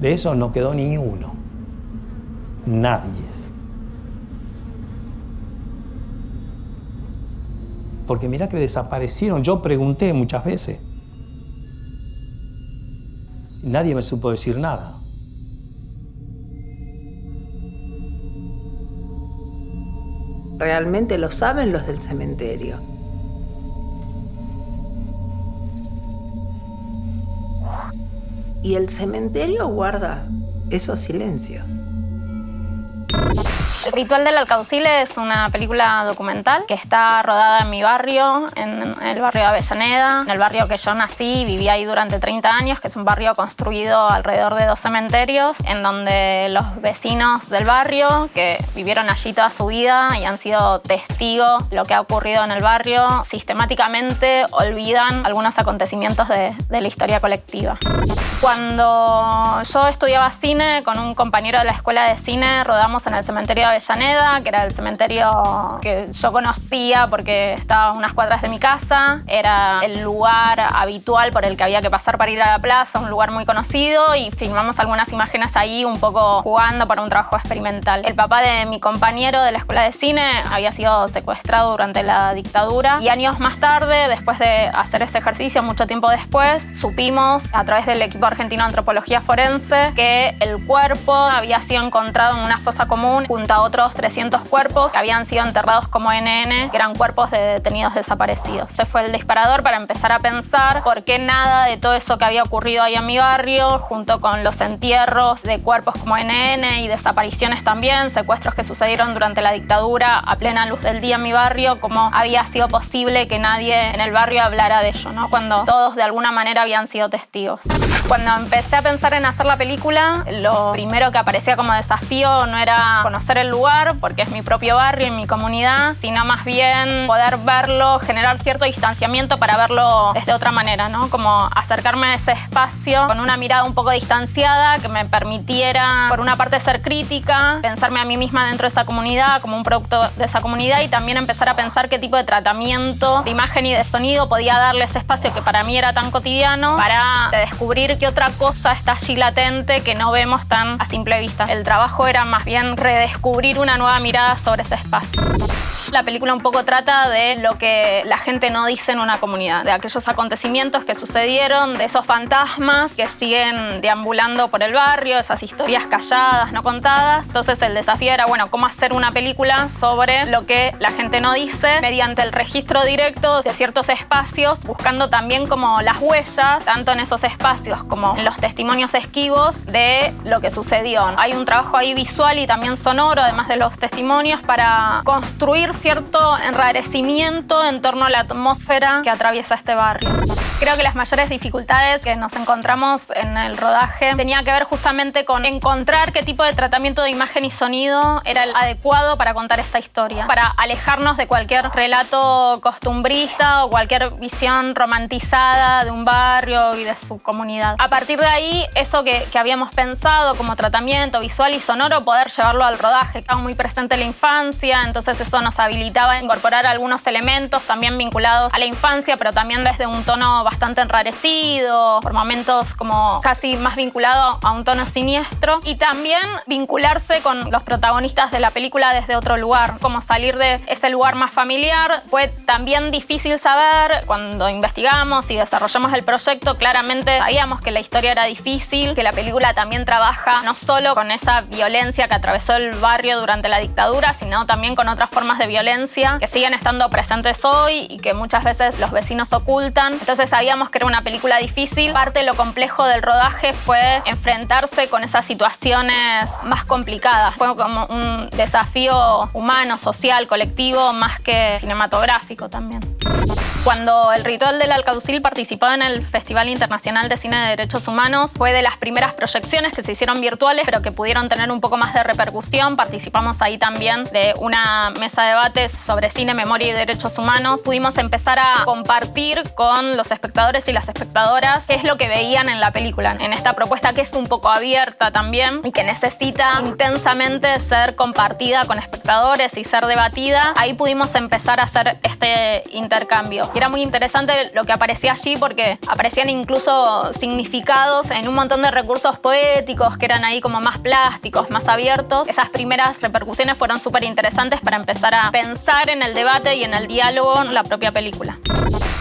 De eso no quedó ni uno. Nadie. Porque mirá que desaparecieron. Yo pregunté muchas veces. Nadie me supo decir nada. Realmente lo saben los del cementerio. Y el cementerio guarda esos silencios. El Ritual del Alcaucil es una película documental que está rodada en mi barrio, en el barrio de Avellaneda, en el barrio que yo nací, viví ahí durante 30 años, que es un barrio construido alrededor de 2 cementerios, en donde los vecinos del barrio, que vivieron allí toda su vida y han sido testigos de lo que ha ocurrido en el barrio, sistemáticamente olvidan algunos acontecimientos de la historia colectiva. Cuando yo estudiaba cine, con un compañero de la escuela de cine, rodamos en el cementerio de Avellaneda, que era el cementerio que yo conocía porque estaba a unas cuadras de mi casa. Era el lugar habitual por el que había que pasar para ir a la plaza, un lugar muy conocido, y filmamos algunas imágenes ahí un poco jugando para un trabajo experimental. El papá de mi compañero de la escuela de cine había sido secuestrado durante la dictadura y años más tarde, después de hacer ese ejercicio, mucho tiempo después, supimos a través del equipo argentino de antropología forense que el cuerpo había sido encontrado en una fosa común junto a otros 300 cuerpos que habían sido enterrados como NN, que eran cuerpos de detenidos desaparecidos. Ese fue el disparador para empezar a pensar por qué nada de todo eso que había ocurrido ahí en mi barrio, junto con los entierros de cuerpos como NN y desapariciones también, secuestros que sucedieron durante la dictadura a plena luz del día en mi barrio, cómo había sido posible que nadie en el barrio hablara de ello, ¿no? Cuando todos de alguna manera habían sido testigos. Cuando empecé a pensar en hacer la película, lo primero que aparecía como desafío no era conocer el lugar, porque es mi propio barrio y mi comunidad, sino más bien poder verlo, generar cierto distanciamiento para verlo desde otra manera, ¿no? Como acercarme a ese espacio con una mirada un poco distanciada que me permitiera, por una parte, ser crítica, pensarme a mí misma dentro de esa comunidad como un producto de esa comunidad y también empezar a pensar qué tipo de tratamiento de imagen y de sonido podía darle ese espacio que para mí era tan cotidiano para descubrir qué otra cosa está allí latente que no vemos tan a simple vista. El trabajo era más bien redescubrir una nueva mirada sobre ese espacio. La película un poco trata de lo que la gente no dice en una comunidad, de aquellos acontecimientos que sucedieron, de esos fantasmas que siguen deambulando por el barrio, esas historias calladas, no contadas. Entonces el desafío era, bueno, cómo hacer una película sobre lo que la gente no dice mediante el registro directo de ciertos espacios, buscando también como las huellas, tanto en esos espacios como en los testimonios esquivos de lo que sucedió. Hay un trabajo ahí visual y también sonoro, además de los testimonios, para construir cierto enrarecimiento en torno a la atmósfera que atraviesa este barrio. Creo que las mayores dificultades que nos encontramos en el rodaje tenía que ver justamente con encontrar qué tipo de tratamiento de imagen y sonido era el adecuado para contar esta historia, para alejarnos de cualquier relato costumbrista o cualquier visión romantizada de un barrio y de su comunidad. A partir de ahí, eso que habíamos pensado como tratamiento visual y sonoro, poder llevarlo al rodaje. Estaba muy presente la infancia, entonces eso nos habilitaba a incorporar algunos elementos también vinculados a la infancia, pero también desde un tono bastante enrarecido, por momentos como casi más vinculado a un tono siniestro, y también vincularse con los protagonistas de la película desde otro lugar, como salir de ese lugar más familiar. Fue también difícil saber, cuando investigamos y desarrollamos el proyecto, claramente sabíamos que la historia era difícil, que la película también trabaja no solo con esa violencia que atravesó el barrio durante la dictadura, sino también con otras formas de violencia que siguen estando presentes hoy y que muchas veces los vecinos ocultan. Entonces sabíamos que era una película difícil. Parte de lo complejo del rodaje fue enfrentarse con esas situaciones más complicadas. Fue como un desafío humano, social, colectivo, más que cinematográfico también. Cuando El Ritual del Alcaucil participó en el Festival Internacional de Cine de Derechos Humanos, fue de las primeras proyecciones que se hicieron virtuales, pero que pudieron tener un poco más de repercusión. Participamos ahí también de una mesa de debates sobre cine, memoria y derechos humanos. Pudimos empezar a compartir con los espectadores y las espectadoras qué es lo que veían en la película, en esta propuesta que es un poco abierta también y que necesita intensamente ser compartida con espectadores y ser debatida. Ahí pudimos empezar a hacer este intercambio. Y era muy interesante lo que aparecía allí porque aparecían incluso significados en un montón de recursos poéticos que eran ahí como más plásticos, más abiertos. Esas primeras repercusiones fueron súper interesantes para empezar a pensar en el debate y en el diálogo en la propia película.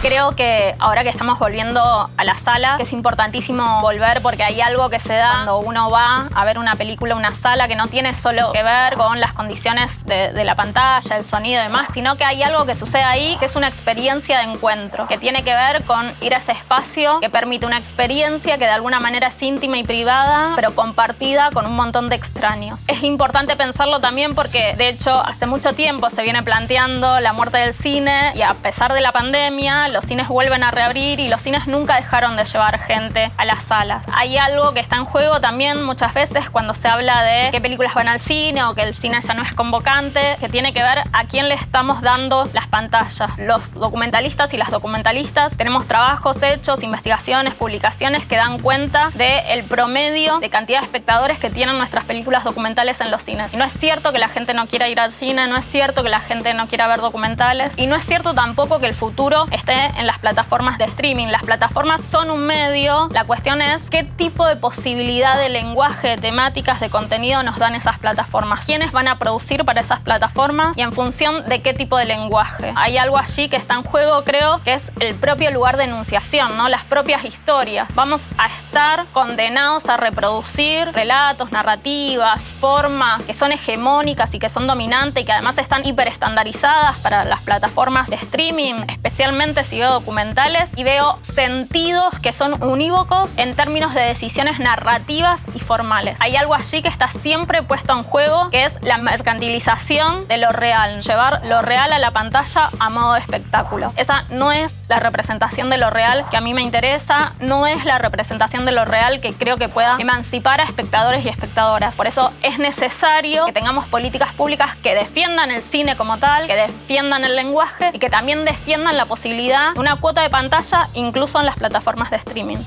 Creo que ahora que estamos volviendo a la sala, que es importantísimo volver porque hay algo que se da cuando uno va a ver una película, una sala, que no tiene solo que ver con las condiciones de la pantalla, el sonido y demás, sino que hay algo que sucede ahí que es una experiencia de encuentro, que tiene que ver con ir a ese espacio que permite una experiencia que de alguna manera es íntima y privada, pero compartida con un montón de extraños. Es importante pensarlo también porque, de hecho, hace mucho tiempo se viene planteando la muerte del cine y a pesar de la pandemia, los cines vuelven a reabrir y los cines nunca dejaron de llevar gente a las salas. Hay algo que está en juego también muchas veces cuando se habla de qué películas van al cine o que el cine ya no es convocante, que tiene que ver a quién le estamos dando las pantallas. Los documentalistas y las documentalistas tenemos trabajos hechos, investigaciones, publicaciones que dan cuenta del promedio de cantidad de espectadores que tienen nuestras películas documentales en los cines. Y no es cierto que la gente no quiera ir al cine, no es cierto que la gente no quiera ver documentales y no es cierto tampoco que el futuro esté en las plataformas de streaming. Las plataformas son un medio, la cuestión es qué tipo de posibilidad de lenguaje, de temáticas, de contenido nos dan esas plataformas, quiénes van a producir para esas plataformas y en función de qué tipo de lenguaje. Hay algo allí que está en juego, creo, que es el propio lugar de enunciación, ¿no? Las propias historias. Vamos a estar condenados a reproducir relatos, narrativas, formas que son hegemónicas y que son dominantes y que además están hiperestandarizadas para las plataformas de streaming, especialmente si veo documentales y veo sentidos que son unívocos en términos de decisiones narrativas y formales. Hay algo allí que está siempre puesto en juego, que es la mercantilización de lo real, llevar lo real a la pantalla a modo de espectáculo. Esa no es la representación de lo real que a mí me interesa, no es la representación de lo real que creo que pueda emancipar a espectadores y espectadoras. Por eso es necesario que tengamos políticas públicas que defiendan el cine como tal, que defiendan el lenguaje y que también defiendan la posibilidad de una cuota de pantalla incluso en las plataformas de streaming.